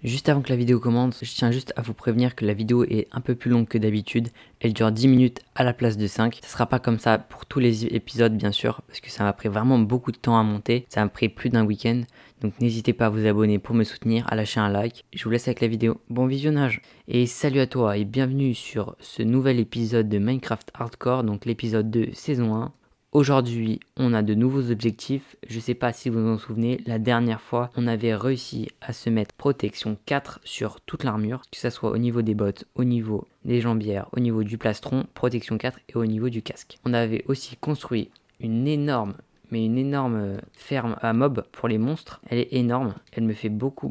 Juste avant que la vidéo commence, je tiens juste à vous prévenir que la vidéo est un peu plus longue que d'habitude. Elle dure 10 minutes à la place de 5. Ça sera pas comme ça pour tous les épisodes bien sûr, parce que ça m'a pris vraiment beaucoup de temps à monter. Ça m'a pris plus d'un week-end. Donc n'hésitez pas à vous abonner pour me soutenir, à lâcher un like. Je vous laisse avec la vidéo. Bon visionnage. Et salut à toi et bienvenue sur ce nouvel épisode de Minecraft Hardcore, donc l'épisode 2 saison 1. Aujourd'hui, on a de nouveaux objectifs. Je sais pas si vous vous en souvenez, la dernière fois, on avait réussi à se mettre protection 4 sur toute l'armure, que ce soit au niveau des bottes, au niveau des jambières, au niveau du plastron, protection 4 et au niveau du casque. On avait aussi construit une énorme ferme à mobs pour les monstres. Elle est énorme, elle me fait beaucoup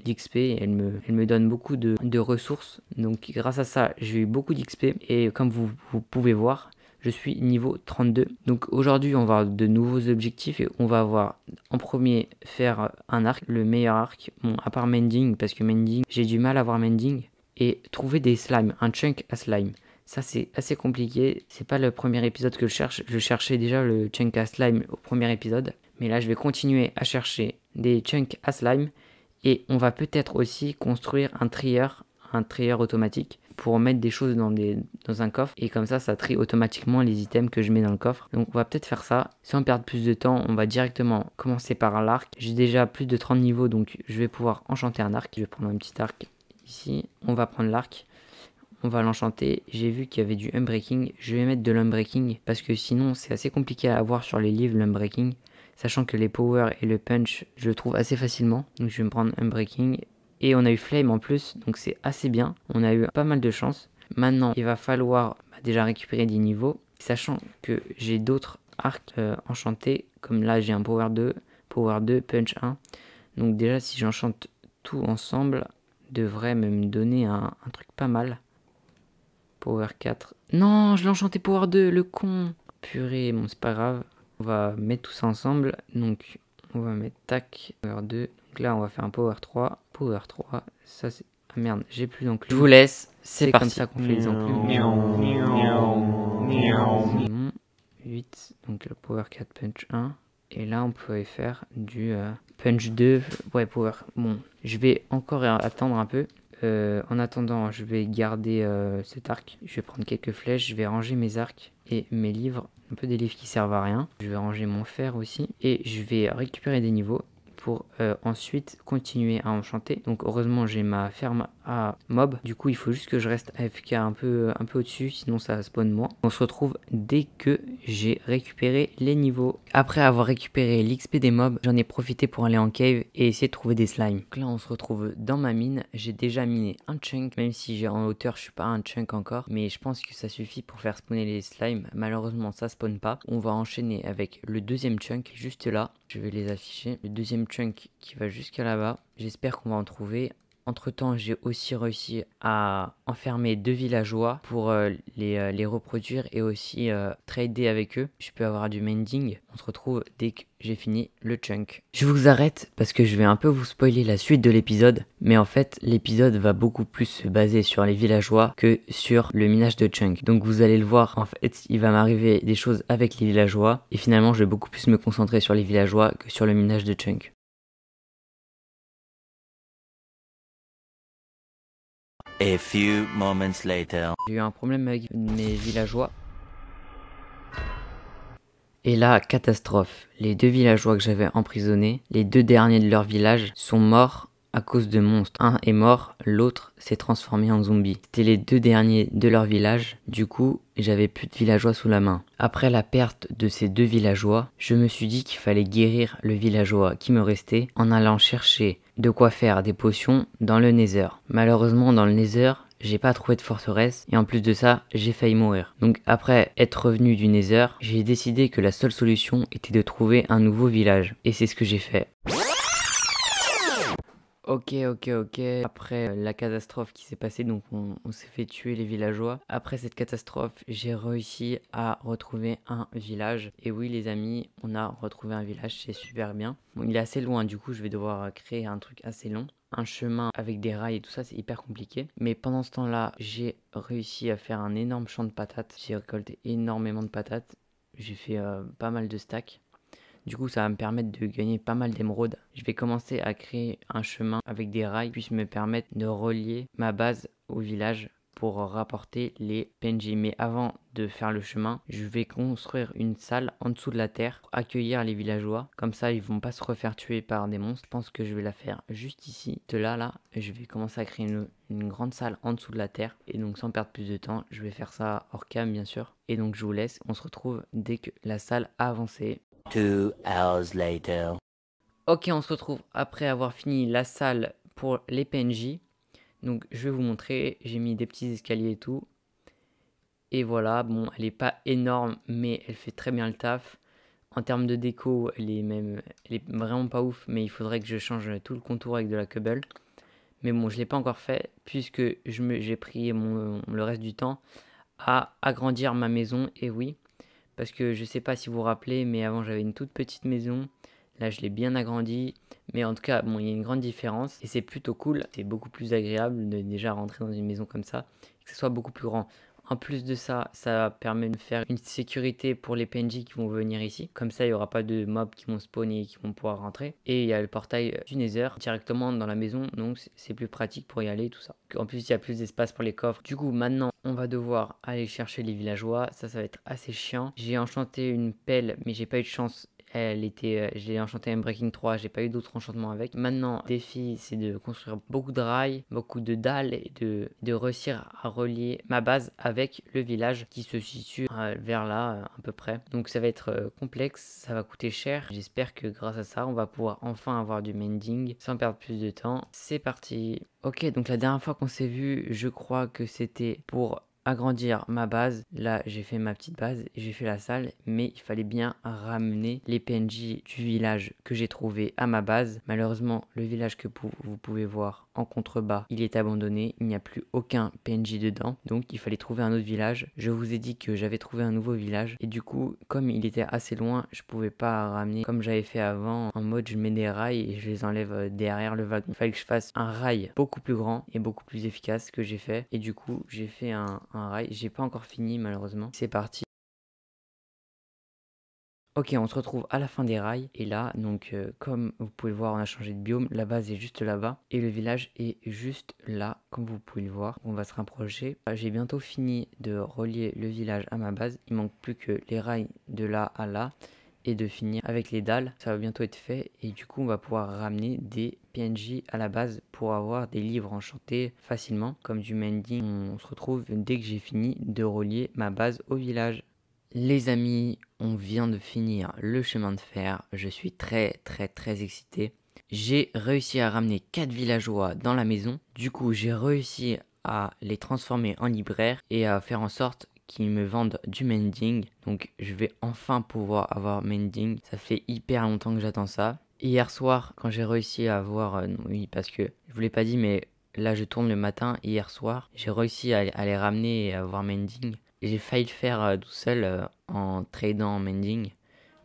d'XP, elle me donne beaucoup de ressources. Donc grâce à ça, j'ai eu beaucoup d'XP et comme vous pouvez voir, je suis niveau 32. Donc aujourd'hui, on va avoir de nouveaux objectifs et on va avoir en premier faire un arc, le meilleur arc. Bon, à part mending, parce que mending, j'ai du mal à avoir mending. Et trouver des slimes, un chunk à slime. Ça, c'est assez compliqué. C'est pas le premier épisode que je cherche. Je cherchais déjà le chunk à slime au premier épisode. Mais là, je vais continuer à chercher des chunks à slime. Et on va peut-être aussi construire un trier automatique pour mettre des choses dans un coffre et comme ça trie automatiquement les items que je mets dans le coffre. Donc on va peut-être faire ça. Sans perdre plus de temps, on va directement commencer par l'arc. J'ai déjà plus de 30 niveaux donc je vais pouvoir enchanter un arc. Je vais prendre un petit arc ici. On va prendre l'arc. On va l'enchanter. J'ai vu qu'il y avait du unbreaking. Je vais mettre de l'unbreaking parce que sinon c'est assez compliqué à avoir sur les livres l'unbreaking. Sachant que les power et le punch je le trouve assez facilement. Donc je vais me prendre unbreaking. Et on a eu flame en plus, donc c'est assez bien. On a eu pas mal de chance. Maintenant, il va falloir déjà récupérer des niveaux. Sachant que j'ai d'autres arcs enchantés. Comme là, j'ai un power 2, punch 1. Donc déjà, si j'enchante tout ensemble, devrait me donner un truc pas mal. Power 4. Non, je l'ai enchanté power 2, le con. Purée, bon, c'est pas grave. On va mettre tout ça ensemble. Donc, on va mettre tac, power 2. Donc là, on va faire un power 3. Power 3. Ça, c'est... Ah merde, j'ai plus d'enclume. Je vous laisse. C'est comme ça qu'on fait les enclumes. 8. Donc le power 4, punch 1. Et là, on pouvait faire du punch 2. Ouais, power. Bon, je vais encore attendre un peu. En attendant, je vais garder cet arc. Je vais prendre quelques flèches. Je vais ranger mes arcs et mes livres. Un peu des livres qui servent à rien. Je vais ranger mon fer aussi. Et je vais récupérer des niveaux pour ensuite continuer à enchanter. Donc heureusement j'ai ma ferme à mob. Du coup il faut juste que je reste AFK un peu au-dessus, sinon ça spawn moi. On se retrouve dès que j'ai récupéré les niveaux. Après avoir récupéré l'XP des mobs, j'en ai profité pour aller en cave et essayer de trouver des slimes. Donc là on se retrouve dans ma mine. J'ai déjà miné un chunk, même si j'ai en hauteur je suis pas un chunk encore. Mais je pense que ça suffit pour faire spawner les slimes. Malheureusement ça spawn pas. On va enchaîner avec le deuxième chunk juste là. Je vais les afficher. Le deuxième chunk qui va jusqu'à là-bas. J'espère qu'on va en trouver. Entre temps, j'ai aussi réussi à enfermer 2 villageois pour les reproduire et aussi trader avec eux. Je peux avoir du mending. On se retrouve dès que j'ai fini le chunk. Je vous arrête parce que je vais un peu vous spoiler la suite de l'épisode. Mais en fait, l'épisode va beaucoup plus se baser sur les villageois que sur le minage de chunk. Donc vous allez le voir, en fait, il va m'arriver des choses avec les villageois. Et finalement, je vais beaucoup plus me concentrer sur les villageois que sur le minage de chunk. A few moments later. J'ai eu un problème avec mes villageois. Et là, catastrophe. Les 2 villageois que j'avais emprisonnés, les 2 derniers de leur village, sont morts à cause de monstres. Un est mort, l'autre s'est transformé en zombie. C'était les 2 derniers de leur village, du coup, j'avais plus de villageois sous la main. Après la perte de ces 2 villageois, je me suis dit qu'il fallait guérir le villageois qui me restait en allant chercher de quoi faire des potions dans le Nether. Malheureusement, dans le Nether, j'ai pas trouvé de forteresse et en plus de ça, j'ai failli mourir. Donc après être revenu du Nether, j'ai décidé que la seule solution était de trouver un nouveau village. Et c'est ce que j'ai fait. Ok. Après la catastrophe qui s'est passée, donc on s'est fait tuer les villageois. Après cette catastrophe, j'ai réussi à retrouver un village. Et oui les amis, on a retrouvé un village, c'est super bien. Bon, il est assez loin, du coup je vais devoir créer un truc assez long. Un chemin avec des rails et tout ça, c'est hyper compliqué. Mais pendant ce temps-là, j'ai réussi à faire un énorme champ de patates. J'ai récolté énormément de patates. J'ai fait pas mal de stacks. Du coup, ça va me permettre de gagner pas mal d'émeraudes. Je vais commencer à créer un chemin avec des rails qui puissent me permettre de relier ma base au village pour rapporter les PNJ. Mais avant de faire le chemin, je vais construire une salle en dessous de la terre pour accueillir les villageois. Comme ça, ils vont pas se refaire tuer par des monstres. Je pense que je vais la faire juste ici. De là, je vais commencer à créer une grande salle en dessous de la terre. Et donc, sans perdre plus de temps, je vais faire ça hors cam, bien sûr. Et donc, je vous laisse. On se retrouve dès que la salle a avancé. 2 hours later. Ok, on se retrouve après avoir fini la salle pour les PNJ. Donc je vais vous montrer, j'ai mis des petits escaliers et tout. Et voilà, bon, elle est pas énorme, mais elle fait très bien le taf. En termes de déco, elle est vraiment pas ouf, mais il faudrait que je change tout le contour avec de la cobble. Mais bon, je l'ai pas encore fait, puisque j'ai pris le reste du temps à agrandir ma maison, et oui. Parce que je sais pas si vous vous rappelez, mais avant j'avais une toute petite maison. Là, je l'ai bien agrandi. Mais en tout cas, bon, il y a une grande différence. Et c'est plutôt cool. C'est beaucoup plus agréable de déjà rentrer dans une maison comme ça. Et que ce soit beaucoup plus grand. En plus de ça, ça permet de faire une sécurité pour les PNJ qui vont venir ici. Comme ça, il n'y aura pas de mobs qui vont spawner et qui vont pouvoir rentrer. Et il y a le portail du Nether directement dans la maison. Donc, c'est plus pratique pour y aller et tout ça. En plus, il y a plus d'espace pour les coffres. Du coup, maintenant, on va devoir aller chercher les villageois. Ça va être assez chiant. J'ai enchanté une pelle, mais j'ai pas eu de chance. Je l'ai enchanté en Breaking 3, j'ai pas eu d'autres enchantements avec. Maintenant, le défi, c'est de construire beaucoup de rails, beaucoup de dalles et de réussir à relier ma base avec le village qui se situe vers là, à peu près. Donc ça va être complexe, ça va coûter cher. J'espère que grâce à ça, on va pouvoir enfin avoir du mending sans perdre plus de temps. C'est parti. Ok, donc la dernière fois qu'on s'est vu, je crois que c'était pour agrandir ma base. Là, j'ai fait ma petite base, j'ai fait la salle, mais il fallait bien ramener les PNJ du village que j'ai trouvé à ma base. Malheureusement, le village que vous pouvez voir en contrebas, il est abandonné, il n'y a plus aucun PNJ dedans, donc il fallait trouver un autre village. Je vous ai dit que j'avais trouvé un nouveau village, et du coup, comme il était assez loin, je pouvais pas ramener comme j'avais fait avant, en mode je mets des rails et je les enlève derrière le wagon. Il fallait que je fasse un rail beaucoup plus grand et beaucoup plus efficace que j'ai fait, et du coup, j'ai fait un rail. J'ai pas encore fini malheureusement. C'est parti. Ok, on se retrouve à la fin des rails. Et là, donc, comme vous pouvez le voir, on a changé de biome. La base est juste là-bas. Et le village est juste là, comme vous pouvez le voir. On va se rapprocher. J'ai bientôt fini de relier le village à ma base. Il manque plus que les rails de là à là. Et de finir avec les dalles. Ça va bientôt être fait. Et du coup, on va pouvoir ramener des PNJ à la base pour avoir des livres enchantés facilement. Comme du mending. On se retrouve dès que j'ai fini de relier ma base au village. Les amis, on vient de finir le chemin de fer. Je suis très excité. J'ai réussi à ramener 4 villageois dans la maison. Du coup, j'ai réussi à les transformer en libraires et à faire en sorte qu'ils me vendent du mending. Donc je vais enfin pouvoir avoir mending. Ça fait hyper longtemps que j'attends ça. Hier soir, quand j'ai réussi à avoir... oui, parce que je vous l'ai pas dit, mais là je tourne le matin. Hier soir, j'ai réussi à les ramener et à avoir mending. J'ai failli le faire tout seul en tradant en mending.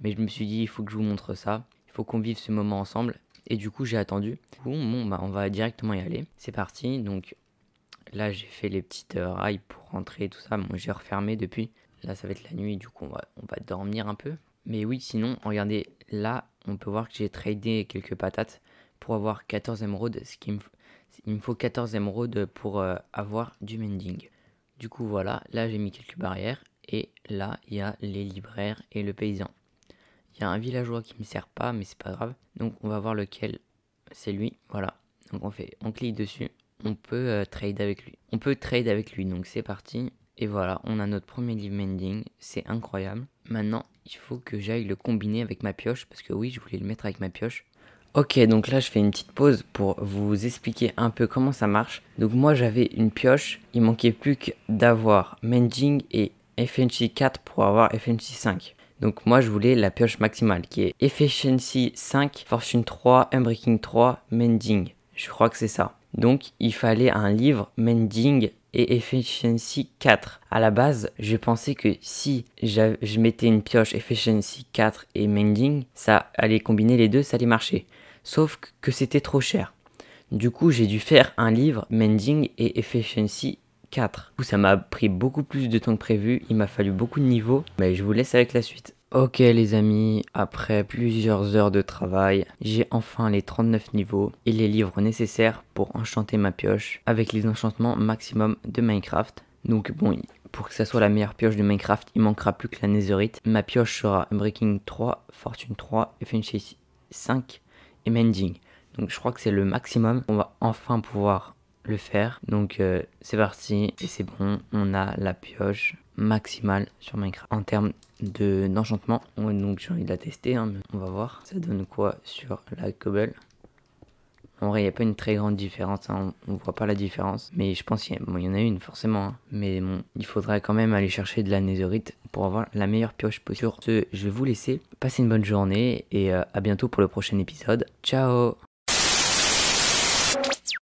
Mais je me suis dit, il faut que je vous montre ça. Il faut qu'on vive ce moment ensemble. Et du coup, j'ai attendu. Bon, bah, on va directement y aller. C'est parti. Donc là, j'ai fait les petites rails pour rentrer et tout ça. Bon, j'ai refermé depuis. Là, ça va être la nuit. Du coup, on va dormir un peu. Mais oui, sinon, regardez. Là, on peut voir que j'ai tradé quelques patates pour avoir 14 émeraudes. Il me faut 14 émeraudes pour avoir du mending. Du coup, voilà, là j'ai mis quelques barrières et là il y a les libraires et le paysan. Il y a un villageois qui me sert pas, mais c'est pas grave. Donc on va voir lequel c'est lui. Voilà. Donc on clique dessus. On peut trade avec lui. Donc c'est parti. Et voilà, on a notre premier livre mending. C'est incroyable. Maintenant, il faut que j'aille le combiner avec ma pioche parce que oui, je voulais le mettre avec ma pioche. Ok, donc là je fais une petite pause pour vous expliquer un peu comment ça marche. Donc moi j'avais une pioche, il manquait plus que d'avoir mending et efficiency 4 pour avoir efficiency 5. Donc moi je voulais la pioche maximale qui est efficiency 5, fortune 3, unbreaking 3, mending. Je crois que c'est ça. Donc il fallait un livre mending et efficiency 4. À la base, je pensais que si je mettais une pioche efficiency 4 et mending, ça allait combiner les deux, ça allait marcher. Sauf que c'était trop cher. Du coup, j'ai dû faire un livre mending et efficiency 4. Du coup, ça m'a pris beaucoup plus de temps que prévu. Il m'a fallu beaucoup de niveaux, mais je vous laisse avec la suite. Ok les amis, après plusieurs heures de travail, j'ai enfin les 39 niveaux et les livres nécessaires pour enchanter ma pioche avec les enchantements maximum de Minecraft. Donc bon, pour que ça soit la meilleure pioche de Minecraft, il manquera plus que la Netherite. Ma pioche sera Breaking 3, Fortune 3, Efficiency 5 et Mending. Donc je crois que c'est le maximum. On va enfin pouvoir le faire. Donc c'est parti et c'est bon, on a la pioche maximale sur Minecraft. En termes d'enchantement, donc j'ai envie de la tester, hein, mais on va voir ça donne quoi sur la cobble. En vrai, il n'y a pas une très grande différence, hein, on voit pas la différence, mais je pense qu'il y en a une forcément, hein. Mais bon, il faudrait quand même aller chercher de la netherite pour avoir la meilleure pioche possible. Sur ce, je vais vous laisser, passer une bonne journée et à bientôt pour le prochain épisode. Ciao!